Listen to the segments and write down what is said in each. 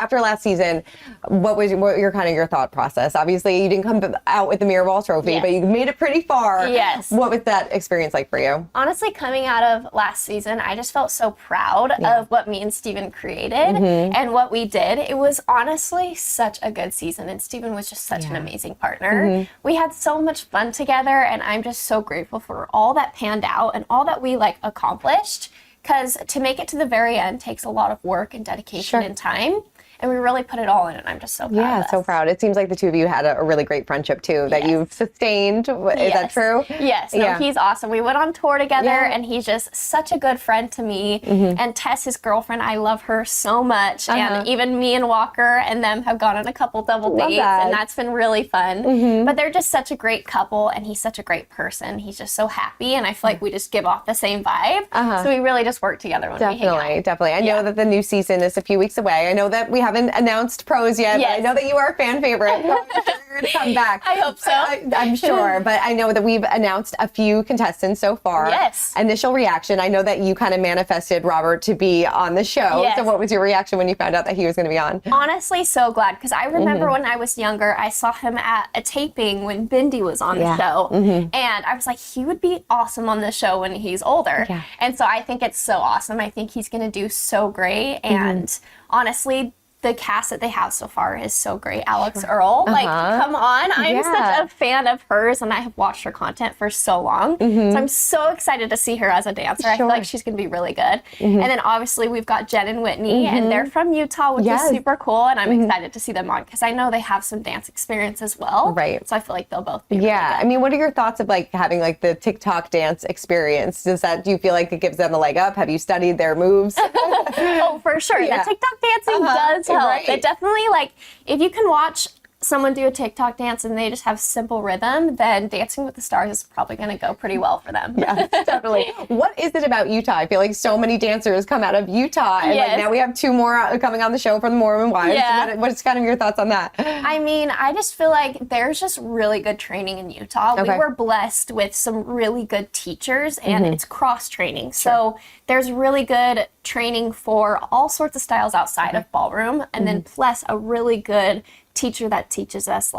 after last season, what was your thought process? Obviously, you didn't come out with the Mirror Ball trophy, but you made it pretty far. Yes. What was that experience like for you? Honestly, coming out of last season, I just felt so proud of what me and Steven created and what we did. It was honestly such a good season, and Steven was just such an amazing partner. We had so much fun together, and I'm just so grateful for all that panned out and all that we accomplished, because to make it to the very end takes a lot of work and dedication and time. And we really put it all in, and I'm just so proud of us. So proud. It seems like the two of you had a really great friendship, too, that you've sustained. Is that true? Yes. No, he's awesome. We went on tour together, and he's just such a good friend to me. And Tess, his girlfriend, I love her so much. And even me and Walker and them have gone on a couple double dates, and that's been really fun. But they're just such a great couple, and he's such a great person. He's just so happy, and I feel like we just give off the same vibe. So we really just work together when we hang out. Definitely. I know that the new season is a few weeks away. I know that we haven't announced pros yet, but I know that you are a fan favorite. So I'm sure you're going to come back. I hope so. I'm sure, but I know that we've announced a few contestants so far. Yes. Initial reaction, I know that you kind of manifested Robert to be on the show. Yes. So what was your reaction when you found out that he was going to be on? Honestly, so glad, because I remember when I was younger, I saw him at a taping when Bindi was on the show, and I was like, he would be awesome on the show when he's older. And so I think it's so awesome. I think he's going to do so great, and honestly, the cast that they have so far is so great. Alex Earl, come on. I'm such a fan of hers, and I have watched her content for so long. So I'm so excited to see her as a dancer. I feel like she's going to be really good. And then obviously we've got Jen and Whitney, and they're from Utah, which is super cool, and I'm excited to see them on, because I know they have some dance experience as well. Right. So I feel like they'll both be really good. I mean, what are your thoughts of having the TikTok dance experience? Do you feel like it gives them a leg up? Have you studied their moves? Oh, for sure. The TikTok dancing does help. It definitely, if you can watch someone do a TikTok dance and they just have simple rhythm, then Dancing with the Stars is probably going to go pretty well for them. Yeah, definitely. What is it about Utah? I feel like so many dancers come out of Utah, and now we have two more coming on the show from the Mormon Wives. Yeah. What's kind of your thoughts on that? I mean, I just feel like there's just really good training in Utah. We were blessed with some really good teachers, and it's cross-training. So there's really good training for all sorts of styles outside of ballroom, and then plus a really good teacher that teaches us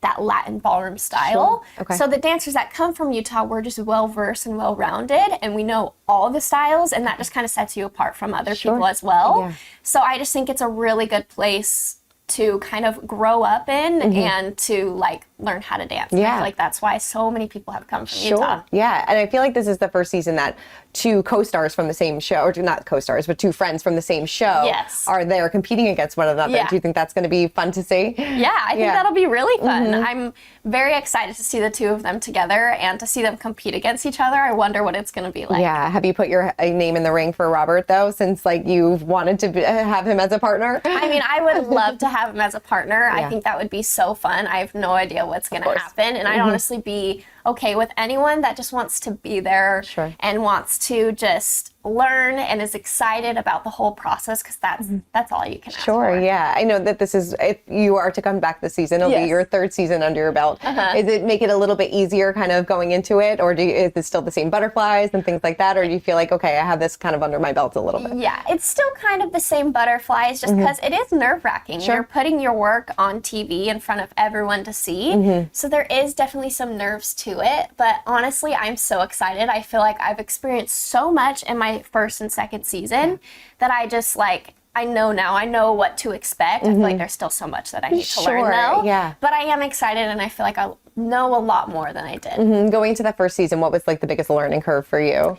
that Latin ballroom style. So the dancers that come from Utah, we're just well-versed and well-rounded, and we know all the styles, and that just kind of sets you apart from other people as well. So I just think it's a really good place to kind of grow up in and to learn how to dance. And I feel like that's why so many people have come from Utah. Yeah, and I feel like this is the first season that two co-stars from the same show, or not co-stars, but two friends from the same show are there competing against one another. Do you think that's going to be fun to see? Yeah, I think that'll be really fun. I'm very excited to see the two of them together and to see them compete against each other. I wonder what it's going to be like. Yeah, have you put your name in the ring for Robert, though, since you've wanted to have him as a partner? I mean, I would love to have him as a partner. I think that would be so fun. I have no idea what's going to happen, and I'd honestly be okay with anyone that just wants to be there and wants to just learn and is excited about the whole process, because that's all you can ask for. I know that this is, if you are to come back this season, it'll be your third season under your belt. Is it make it a little bit easier kind of going into it, or is it still the same butterflies and things like that, or do you feel like, okay, I have this kind of under my belt a little bit? Yeah, it's still kind of the same butterflies, just because it is nerve-wracking. You're putting your work on TV in front of everyone to see, so there is definitely some nerves to it, but honestly, I'm so excited. I feel like I've experienced so much in my first and second season that I just I know now. I know what to expect. I feel like there's still so much that I need to learn though. But I am excited, and I feel like I know a lot more than I did. Going into that first season, what was the biggest learning curve for you?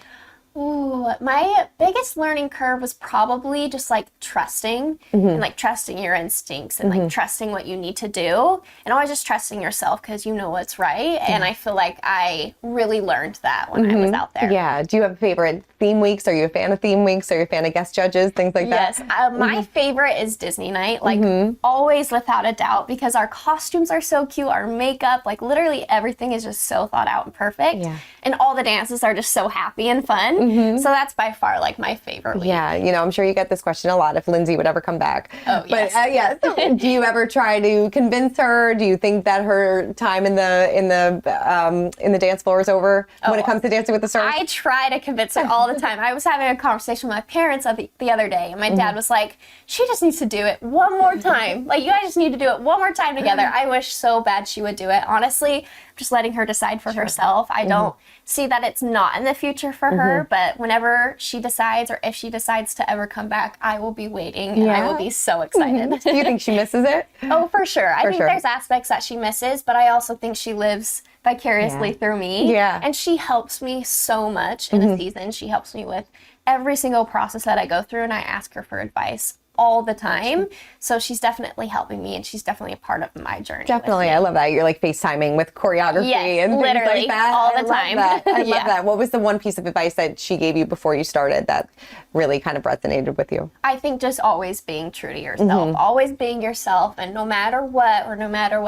Ooh, my biggest learning curve was probably just trusting and trusting your instincts and trusting what you need to do, and always just trusting yourself, because you know what's right. And I feel like I really learned that when I was out there. Yeah. Do you have favorite theme weeks? Are you a fan of theme weeks? Are you a fan of guest judges? Things like that? Yes. My favorite is Disney night, always without a doubt, because our costumes are so cute, our makeup, literally everything is just so thought out and perfect. And all the dances are just so happy and fun. So that's by far like my favorite week. Yeah, you know, I'm sure you get this question a lot if Lindsay would ever come back. Oh, yes. But yeah, so do you ever try to convince her? Do you think that her time in the dance floor is over when it comes to Dancing with the Stars? I try to convince her all the time. I was having a conversation with my parents the other day, and my dad was like, she just needs to do it one more time. Like, you guys just need to do it one more time together. I wish so bad she would do it. Honestly, I'm just letting her decide for herself. I don't see that it's not in the future for her, but whenever she decides, or if she decides to ever come back, I will be waiting, and I will be so excited. Do you think she misses it? Oh, for sure. I think there's aspects that she misses, but I also think she lives vicariously through me. Yeah. And she helps me so much in the season. She helps me with every single process that I go through, and I ask her for advice all the time. So she's definitely helping me, and she's definitely a part of my journey. Definitely. I love that. You're like FaceTiming with choreography and things like that. All the time. I love that. What was the one piece of advice that she gave you before you started that really kind of resonated with you? I think just always being true to yourself, always being yourself, and no matter what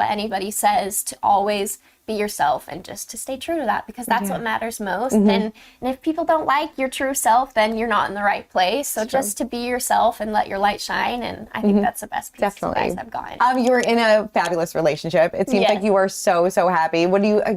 anybody says, to always be yourself and just to stay true to that, because that's what matters most. And if people don't like your true self, then you're not in the right place. So just to be yourself and let your light shine, and I think that's the best piece of advice I've gotten. You're in a fabulous relationship. It seems like you are so happy.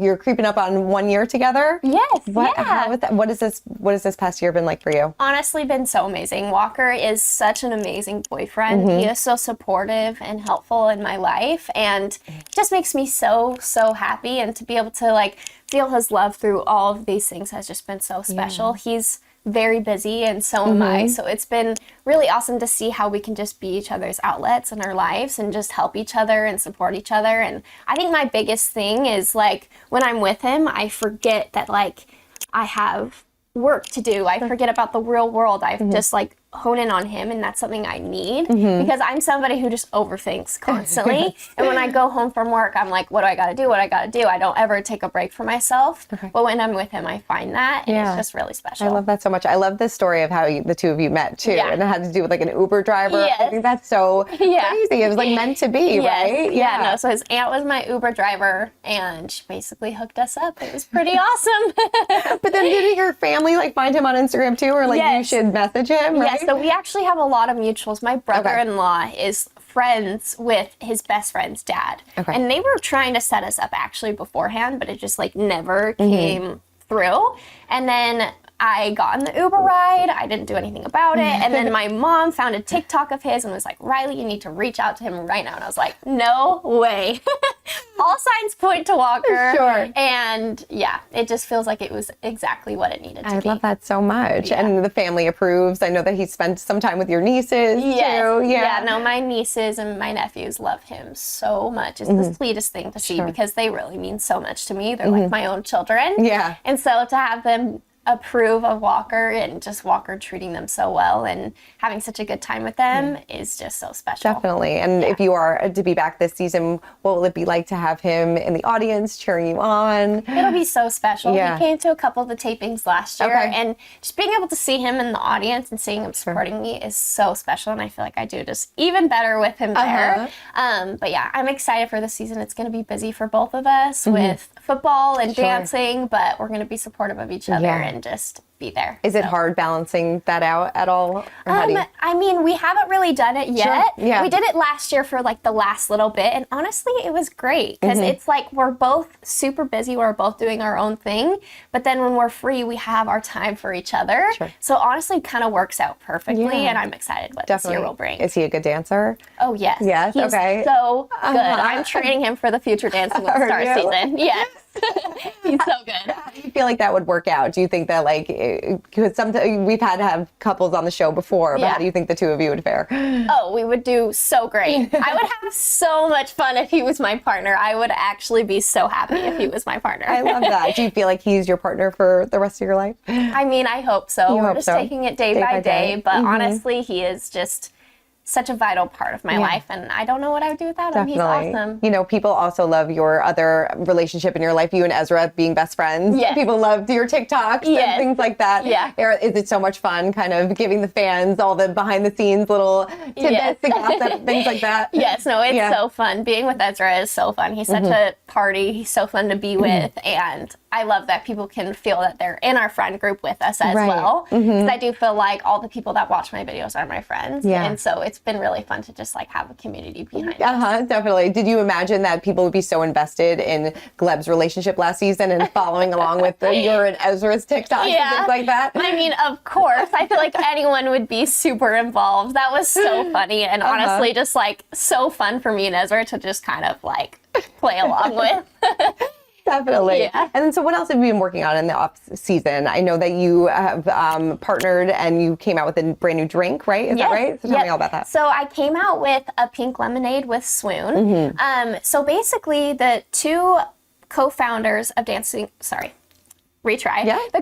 You're creeping up on 1 year together? Yes. What is this past year been like for you? Honestly, been so amazing. Walker is such an amazing boyfriend. He is so supportive and helpful in my life, and just makes me so happy. And to be able to like feel his love through all of these things has just been so special. He's very busy, and so am I. So it's been really awesome to see how we can just be each other's outlets in our lives and just help each other and support each other. And I think my biggest thing is like when I'm with him, I forget that like I have work to do. I forget about the real world. I just like hone in on him, and that's something I need because I'm somebody who just overthinks constantly. And when I go home from work, I'm like, what do I got to do? I don't ever take a break for myself. But when I'm with him, I find that, and it's just really special. I love that so much. I love this story of how the two of you met too, and it had to do with like an Uber driver. Yes. I think that's so crazy. It was like meant to be, right? Yeah, no. So his aunt was my Uber driver, and she basically hooked us up. It was pretty awesome. But then didn't your family like find him on Instagram too, or like you should message him? Right? Yes. So we actually have a lot of mutuals. My brother-in-law is friends with his best friend's dad. And they were trying to set us up actually beforehand, but it just like never came through. And then I got in the Uber ride. I didn't do anything about it. And then my mom found a TikTok of his and was like, Rylee, you need to reach out to him right now. And I was like, no way. All signs point to Walker. Sure. And yeah, it just feels like it was exactly what it needed to be. I love that so much. Yeah. And the family approves. I know that he spent some time with your nieces too. Yeah, no, my nieces and my nephews love him so much. It's the sweetest thing to see because they really mean so much to me. They're like my own children. Yeah. And so to have them approve of Walker and just Walker treating them so well and having such a good time with them is just so special. Definitely. And if you are to be back this season, what will it be like to have him in the audience cheering you on? It'll be so special. He came to a couple of the tapings last year and just being able to see him in the audience and seeing him supporting me is so special, and I feel like I do just even better with him there. But yeah, I'm excited for the season. It's going to be busy for both of us with football and dancing, but we're going to be supportive of each other and just be there. Is it hard balancing that out at all? I mean, we haven't really done it yet. Yeah. We did it last year for like the last little bit, and honestly, it was great because it's like we're both super busy. We're both doing our own thing, but then when we're free, we have our time for each other. So honestly, it kind of works out perfectly, and I'm excited what this year will bring. Is he a good dancer? Oh, yes. Yes, He's so good. I'm training him for the future Dancing with the Stars season. Yes. He's so good. How do you feel like that would work out? Do you think that like, because sometimes we've had to have couples on the show before, but how do you think the two of you would fare? Oh, we would do so great. I would have so much fun if he was my partner. I would actually be so happy if he was my partner. I love that. Do you feel like he's your partner for the rest of your life? I mean, I hope so. We're just taking it day by day. But honestly, he is just such a vital part of my life, and I don't know what I would do without him. He's awesome. You know, people also love your other relationship in your life, you and Ezra being best friends. Yes. People loved your TikToks and things like that. Yeah. Is it so much fun kind of giving the fans all the behind the scenes little tidbits and gossip, things like that? Yes, no, it's so fun. Being with Ezra is so fun. He's such a party. He's so fun to be with, and I love that people can feel that they're in our friend group with us as well. Because I do feel like all the people that watch my videos are my friends. And so it's been really fun to just like have a community behind us. Definitely. Did you imagine that people would be so invested in Gleb's relationship last season and following along with your and Ezra's TikToks and things like that? I mean, of course. I feel like anyone would be super involved. That was so funny and honestly just like so fun for me and Ezra to just kind of like play along with. Definitely. Yeah. And then, so what else have you been working on in the off season? I know that you have partnered and you came out with a brand new drink, right? Is that right? So tell me all about that. So I came out with a pink lemonade with swoon. So basically, the two co-founders of the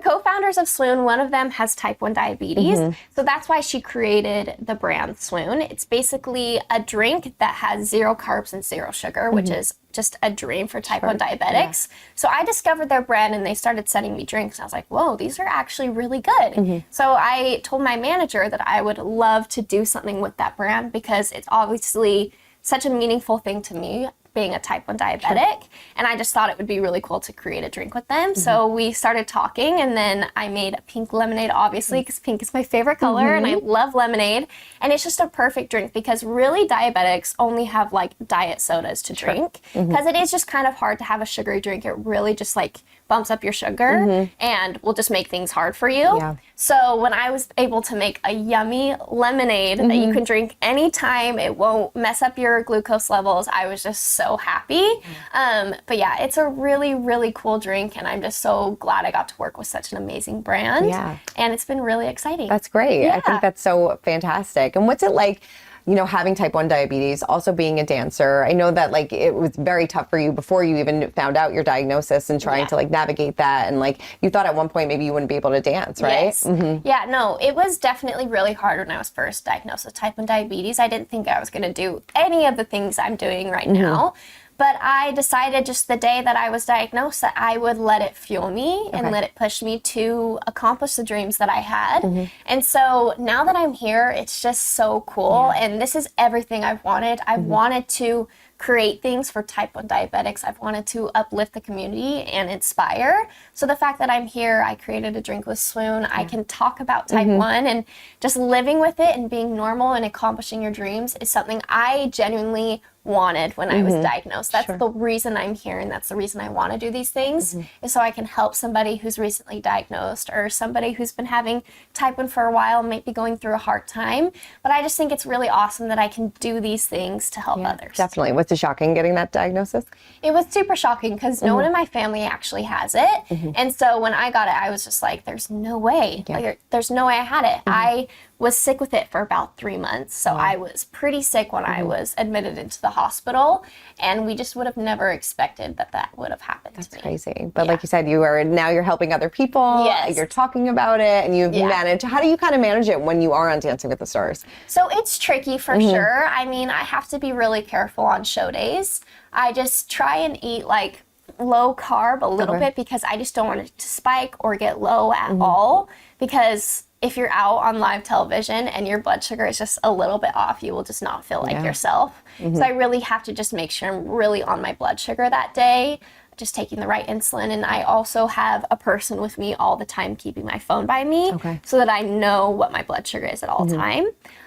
co-founders of Swoon, one of them has type 1 diabetes. So that's why she created the brand Swoon. It's basically a drink that has 0 carbs and 0 sugar, which is just a dream for type 1 diabetics. So I discovered their brand and they started sending me drinks. And I was like, whoa, these are actually really good. So I told my manager that I would love to do something with that brand because it's obviously such a meaningful thing to me, being a type 1 diabetic, and I just thought it would be really cool to create a drink with them. So we started talking, and then I made a pink lemonade, obviously, because pink is my favorite color, and I love lemonade, and it's just a perfect drink because really diabetics only have like diet sodas to drink, because it is just kind of hard to have a sugary drink. It really just like bumps up your sugar and will just make things hard for you. So when I was able to make a yummy lemonade that you can drink anytime, it won't mess up your glucose levels, I was just so happy. But yeah, it's a really, really cool drink, and I'm just so glad I got to work with such an amazing brand. And it's been really exciting. That's great. I think that's so fantastic. And what's it like, you know, having type 1 diabetes, also being a dancer? I know that like it was very tough for you before you even found out your diagnosis and trying to like navigate that. And like you thought at one point maybe you wouldn't be able to dance, right? Yes. Yeah, no, it was definitely really hard when I was first diagnosed with type 1 diabetes. I didn't think I was going to do any of the things I'm doing right now. But I decided just the day that I was diagnosed that I would let it fuel me and let it push me to accomplish the dreams that I had. And so now that I'm here, it's just so cool. And this is everything I've wanted. I've wanted to create things for type 1 diabetics. I've wanted to uplift the community and inspire. So the fact that I'm here, I created a drink with Swoon. I can talk about type 1 and just living with it and being normal and accomplishing your dreams is something I genuinely wanted when I was diagnosed. That's the reason I'm here, and that's the reason I want to do these things, is so I can help somebody who's recently diagnosed or somebody who's been having type 1 for a while, maybe going through a hard time. But I just think it's really awesome that I can do these things to help others. Definitely. Was it shocking getting that diagnosis? It was super shocking because no one in my family actually has it. And so when I got it, I was just like, there's no way. Like, there's no way I had it. I was sick with it for about 3 months. So I was pretty sick when I was admitted into the hospital, and we just would have never expected that that would have happened to me. That's crazy. But like you said, now you're helping other people. You're talking about it, and you've managed. How do you kind of manage it when you are on Dancing with the Stars? So it's tricky for sure. I mean, I have to be really careful on show days. I just try and eat like low carb a little bit because I just don't want it to spike or get low at all, because if you're out on live television and your blood sugar is just a little bit off, you will just not feel like yourself. So I really have to just make sure I'm really on my blood sugar that day, just taking the right insulin. And I also have a person with me all the time keeping my phone by me so that I know what my blood sugar is at all time.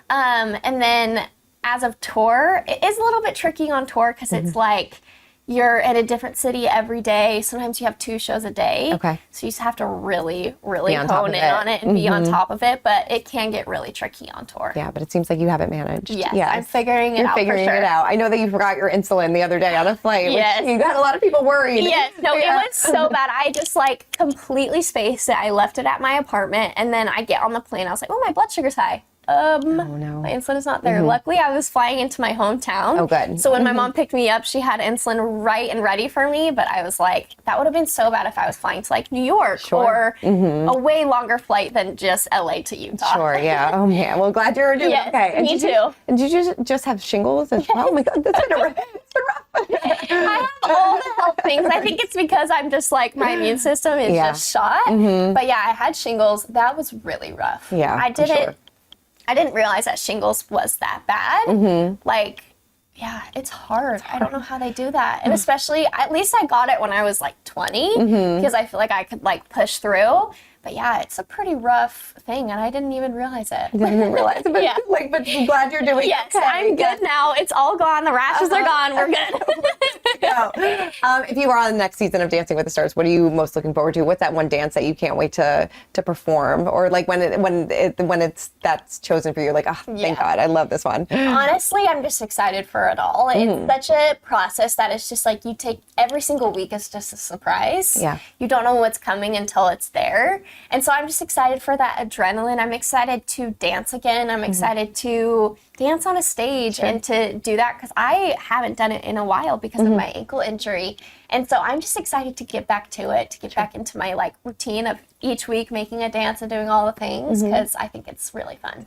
And then as of tour, it is a little bit tricky on tour because it's like, you're in a different city every day. Sometimes you have 2 shows a day. So you just have to really, really hone in on it and be on top of it. But it can get really tricky on tour. Yeah, but it seems like you have it managed. Yes. I'm figuring it out. You're figuring it out. I know that you forgot your insulin the other day on a flight. Yes. You got a lot of people worried. Yes. No, it was so bad. I just like completely spaced it. I left it at my apartment, and then I get on the plane. I was like, oh, my blood sugar's high. Oh no. My insulin is not there. Luckily, I was flying into my hometown. Oh, good. So when my mom picked me up, she had insulin right and ready for me. But I was like, that would have been so bad if I was flying to like New York or a way longer flight than just LA to Utah. Oh man. Well, glad you're doing okay. And me too. And did you just have shingles as well? Oh my God, that's been rough. I have all the health things. I think it's because I'm just like, my immune system is just shot. But yeah, I had shingles. That was really rough. Yeah, I didn't realize that shingles was that bad. Like, Yeah, it's hard. I don't know how they do that. And especially, at least I got it when I was like 20 because I feel like I could like push through. But yeah, it's a pretty rough thing, and I didn't even realize it. You didn't even realize it, but, Yeah. but I'm glad you're doing it. Yes, I'm good now. It's all gone. The rashes are gone. We're good. If you are on the next season of Dancing with the Stars, what are you most looking forward to? What's that one dance that you can't wait to perform, or like when that's chosen for you? Like, oh, thank God, I love this one. Honestly, I'm just excited for it all. It's such a process that it's just like you take every single week is just a surprise. Yeah, you don't know what's coming until it's there. And so I'm just excited for that adrenaline. I'm excited to dance again. I'm excited to dance on a stage and to do that because I haven't done it in a while because of my ankle injury. And so I'm just excited to get back to it, to get back into my like routine of each week making a dance and doing all the things because I think it's really fun.